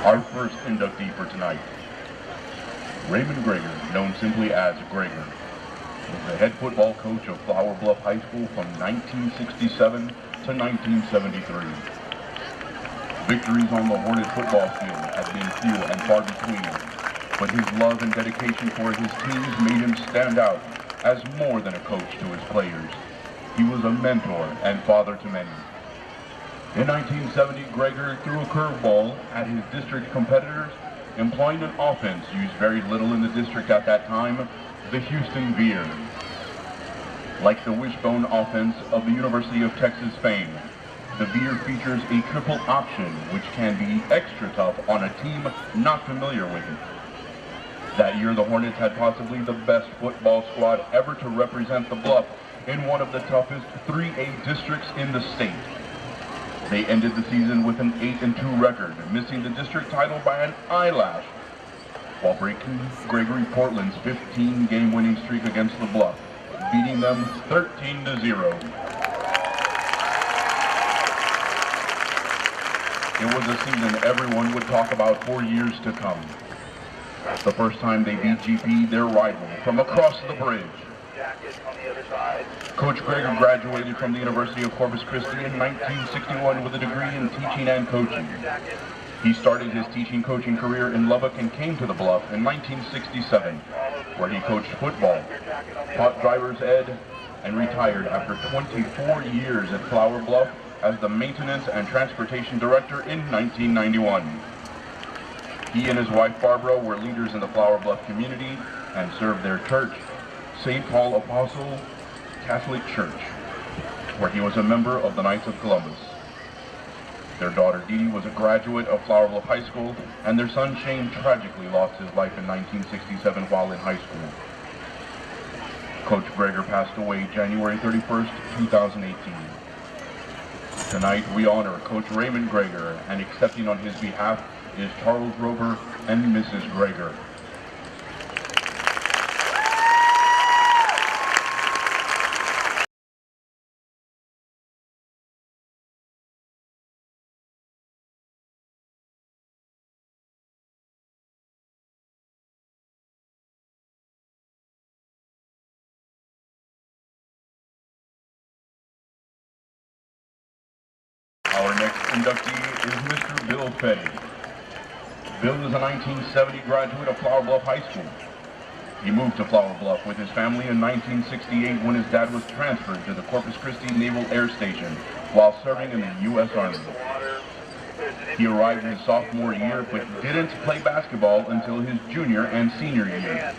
Our first inductee for tonight, Raymond Greger, known simply as Greger, was the head football coach of Flower Bluff High School from 1967 to 1973. Victories on the Hornet football field have been few and far between, but his love and dedication for his teams made him stand out as more than a coach to his players. He was a mentor and father to many. In 1970, Greger threw a curveball at his district competitors, employing an offense used very little in the district at that time, the Houston Veer. Like the wishbone offense of the University of Texas fame, the Veer features a triple option, which can be extra tough on a team not familiar with it. That year, the Hornets had possibly the best football squad ever to represent the Bluff in one of the toughest 3A districts in the state. They ended the season with an 8-2 record, missing the district title by an eyelash, while breaking Gregory Portland's 15-game winning streak against the Bluff, beating them 13-0. It was a season everyone would talk about for years to come. The first time they beat GP, their rival, from across the bridge. Coach Greger graduated from the University of Corpus Christi in 1961 with a degree in teaching and coaching. He started his teaching coaching career in Lubbock and came to the Bluff in 1967, where he coached football, taught driver's ed, and retired after 24 years at Flower Bluff as the maintenance and transportation director in 1991. He and his wife Barbara were leaders in the Flower Bluff community and served their church, St. Paul Apostle Catholic Church, where he was a member of the Knights of Columbus. Their daughter Dee Dee was a graduate of Flower Bluff High School, and their son Shane tragically lost his life in 1967 while in high school. Coach Greger passed away January 31st, 2018. Tonight we honor Coach Raymond Greger, and accepting on his behalf is Charles Rover and Mrs. Greger. Our next inductee is Mr. Bill Fette. Bill is a 1970 graduate of Flower Bluff High School. He moved to Flower Bluff with his family in 1968 when his dad was transferred to the Corpus Christi Naval Air Station while serving in the U.S. Army. He arrived his sophomore year but didn't play basketball until his junior and senior year.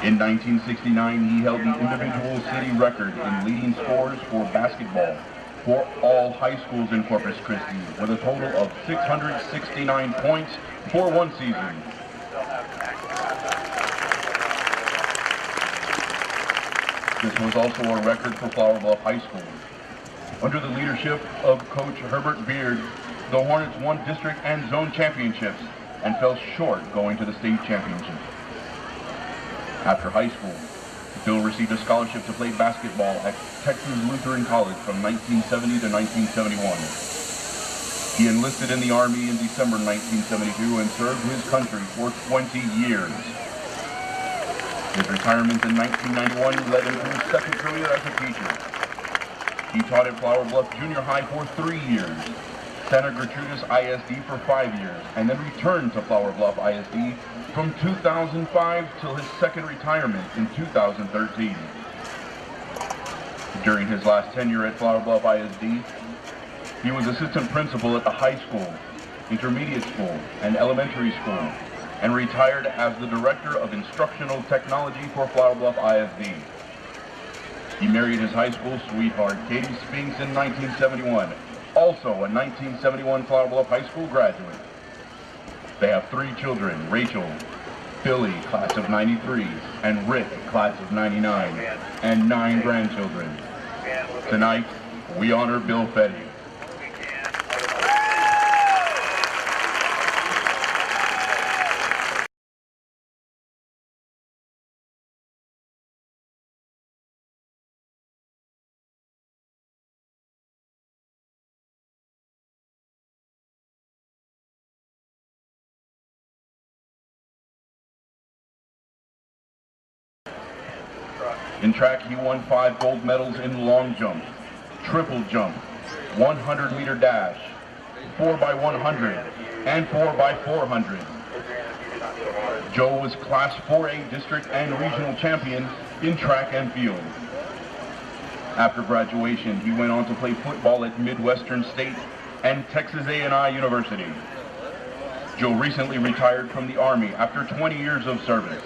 In 1969, he held the individual city record in leading scores for basketball for all high schools in Corpus Christi, with a total of 669 points for one season. This was also a record for Flower Bluff High School. Under the leadership of Coach Herbert Beard, the Hornets won district and zone championships and fell short going to the state championship. After high school, Bill received a scholarship to play basketball at Texas Lutheran College from 1970 to 1971. He enlisted in the Army in December 1972 and served his country for 20 years. His retirement in 1991 led him to his second career as a teacher. He taught at Flower Bluff Junior High for 3 years, Santa Gertrudis ISD for 5 years, and then returned to Flower Bluff ISD from 2005 till his second retirement in 2013. During his last tenure at Flower Bluff ISD, he was assistant principal at the high school, intermediate school, and elementary school, and retired as the director of instructional technology for Flower Bluff ISD. He married his high school sweetheart, Katie Spinks, in 1971, also a 1971 Flower Bluff High School graduate. They have 3 children, Rachel, Billy, class of 93, and Rick, class of 99, and 9 grandchildren. Tonight, we honor Bill Fette. In track, he won 5 gold medals in long jump, triple jump, 100-meter dash, 4x100, and 4x400. Joe was Class 4A district and regional champion in track and field. After graduation, he went on to play football at Midwestern State and Texas A&I University. Joe recently retired from the Army after 20 years of service.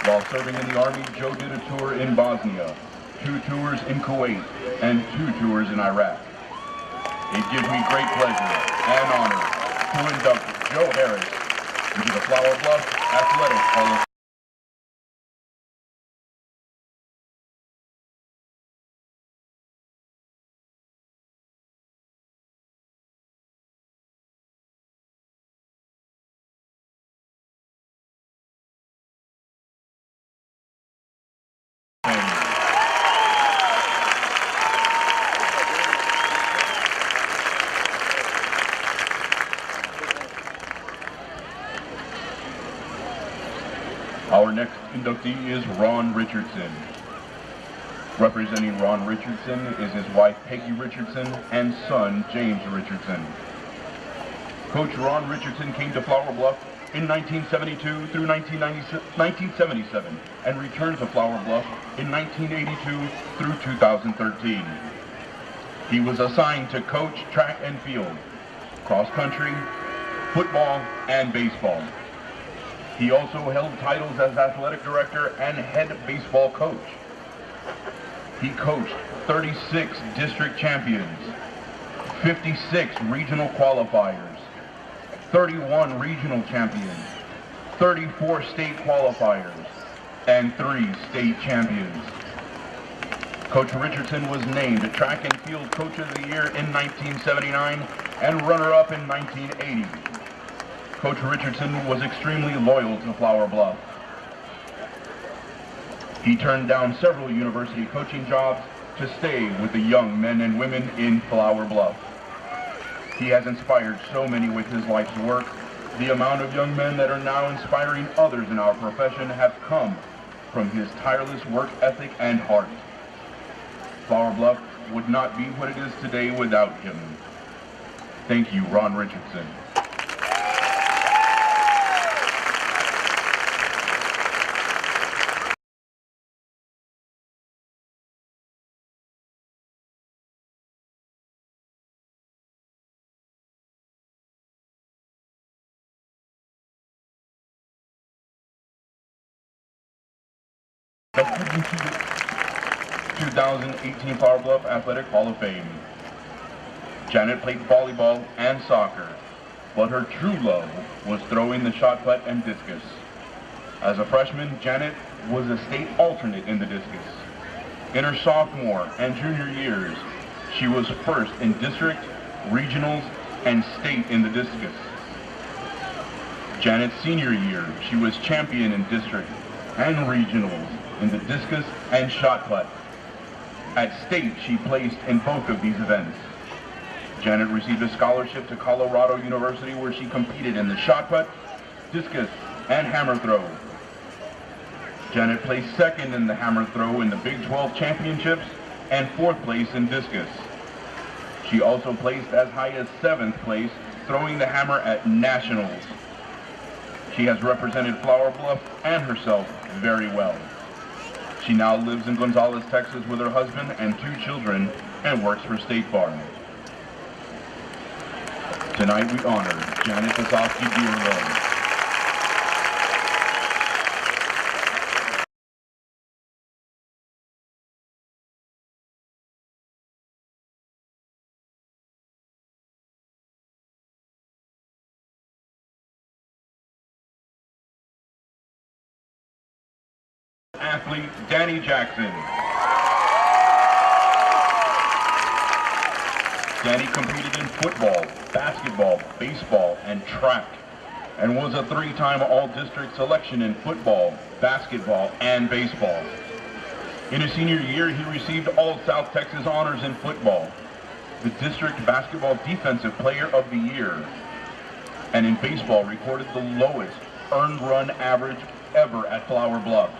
While serving in the Army, Joe did a tour in Bosnia, 2 tours in Kuwait, and 2 tours in Iraq. It gives me great pleasure and honor to induct Joe Harris into the Flower Bluff Athletic Hall of Fame. Our next inductee is Ron Richardson. Representing Ron Richardson is his wife Peggy Richardson and son James Richardson. Coach Ron Richardson came to Flower Bluff in 1972 through 1977 and returned to Flower Bluff in 1982 through 2013. He was assigned to coach track and field, cross country, football, and baseball. He also held titles as athletic director and head baseball coach. He coached 36 district champions, 56 regional qualifiers, 31 regional champions, 34 state qualifiers, and 3 state champions. Coach Richardson was named Track and Field Coach of the Year in 1979 and runner-up in 1980. Coach Richardson was extremely loyal to Flower Bluff. He turned down several university coaching jobs to stay with the young men and women in Flower Bluff. He has inspired so many with his life's work. The amount of young men that are now inspiring others in our profession have come from his tireless work ethic and heart. Flower Bluff would not be what it is today without him. Thank you, Ron Richardson. Into the 2018 Flower Bluff Athletic Hall of Fame. Janet played volleyball and soccer, but her true love was throwing the shot put and discus. As a freshman, Janet was a state alternate in the discus. In her sophomore and junior years, she was first in district, regionals, and state in the discus. Janet's senior year, she was champion in district and regionals in the discus and shot put. At state, she placed in both of these events. Janet received a scholarship to Colorado University where she competed in the shot put, discus, and hammer throw. Janet placed second in the hammer throw in the Big 12 championships and 4th place in discus. She also placed as high as 7th place throwing the hammer at nationals. She has represented Flower Bluff and herself very well. She now lives in Gonzales, Texas with her husband and 2 children and works for State Farm. Tonight we honor Janet Visosky Dierlam. Athlete Danny Jackson. Danny competed in football, basketball, baseball, and track, and was a 3-time all-district selection in football, basketball, and baseball. In his senior year, he received all South Texas honors in football, the district basketball defensive player of the year, and in baseball recorded the lowest earned run average ever at Flower Bluff.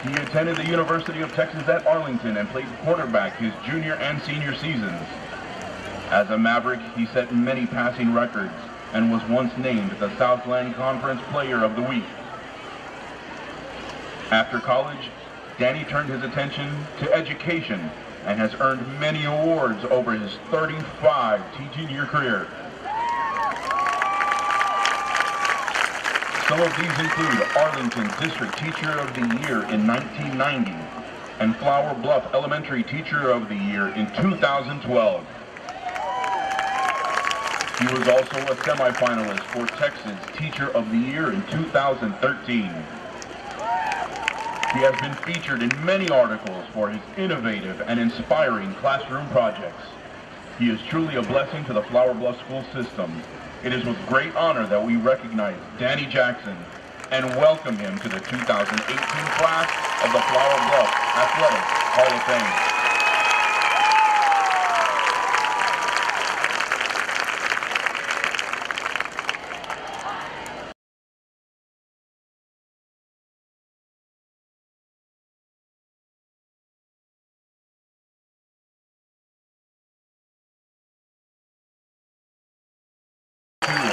He attended the University of Texas at Arlington and played quarterback his junior and senior seasons. As a Maverick, he set many passing records and was once named the Southland Conference Player of the Week. After college, Danny turned his attention to education and has earned many awards over his 35 teaching-year career. Some of these include Arlington District Teacher of the Year in 1990 and Flower Bluff Elementary Teacher of the Year in 2012. He was also a semifinalist for Texas Teacher of the Year in 2013. He has been featured in many articles for his innovative and inspiring classroom projects. He is truly a blessing to the Flower Bluff school system. It is with great honor that we recognize Danny Jackson and welcome him to the 2018 class of the Flower Bluff Athletic Hall of Fame.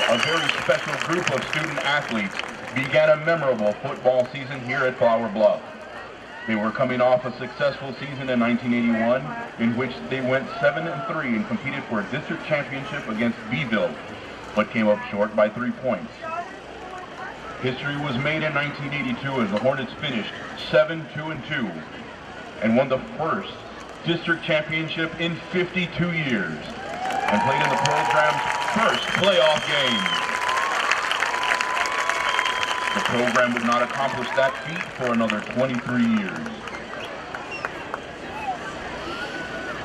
A very special group of student athletes began a memorable football season here at Flower Bluff. They were coming off a successful season in 1981 in which they went 7-3 and competed for a district championship against Beeville, but came up short by 3 points. History was made in 1982 as the Hornets finished 7-2-2 and won the first district championship in 52 years and played in the program's first playoff game. The program would not accomplish that feat for another 23 years.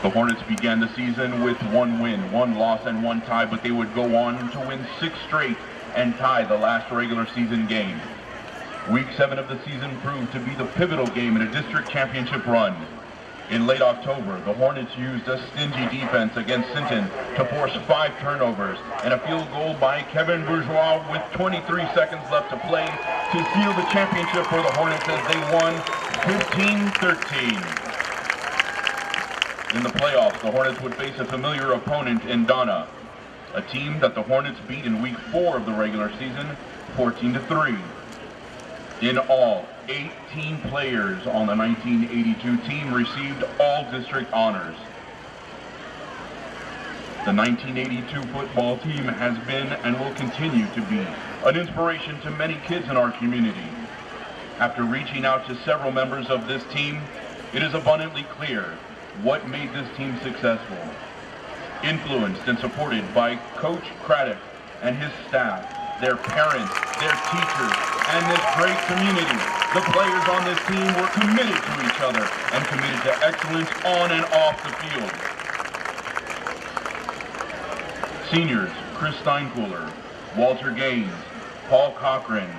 The Hornets began the season with 1 win, 1 loss, and 1 tie, but they would go on to win 6 straight and tie the last regular season game. Week 7 of the season proved to be the pivotal game in a district championship run. In late October, the Hornets used a stingy defense against Sinton to force 5 turnovers and a field goal by Kevin Bourgeois with 23 seconds left to play to seal the championship for the Hornets as they won 15-13. In the playoffs, the Hornets would face a familiar opponent in Donna, a team that the Hornets beat in week 4 of the regular season, 14-3. In all, 18 players on the 1982 team received all district honors. The 1982 football team has been and will continue to be an inspiration to many kids in our community. After reaching out to several members of this team, it is abundantly clear what made this team successful. Influenced and supported by Coach Craddock and his staff, their parents, their teachers, and this great community, the players on this team were committed to each other and committed to excellence on and off the field. Seniors, Chris Steinkühler, Walter Gaines, Paul Cochran,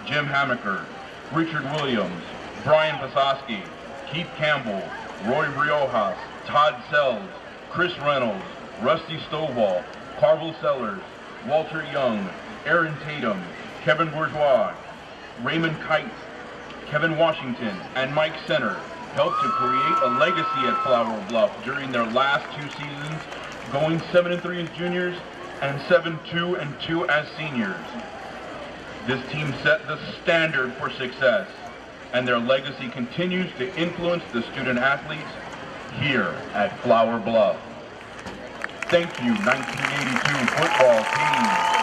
Jim Hamaker, Richard Williams, Brian Visosky, Keith Campbell, Roy Riojas, Todd Sells, Chris Reynolds, Rusty Stovall, Carvel Sellers, Walter Young, Aaron Tatum, Kevin Bourgeois, Raymond Kite, Kevin Washington, and Mike Center helped to create a legacy at Flower Bluff during their last 2 seasons, going 7-3 as juniors and 7-2-2 as seniors. This team set the standard for success, and their legacy continues to influence the student athletes here at Flower Bluff. Thank you, 1982 football team.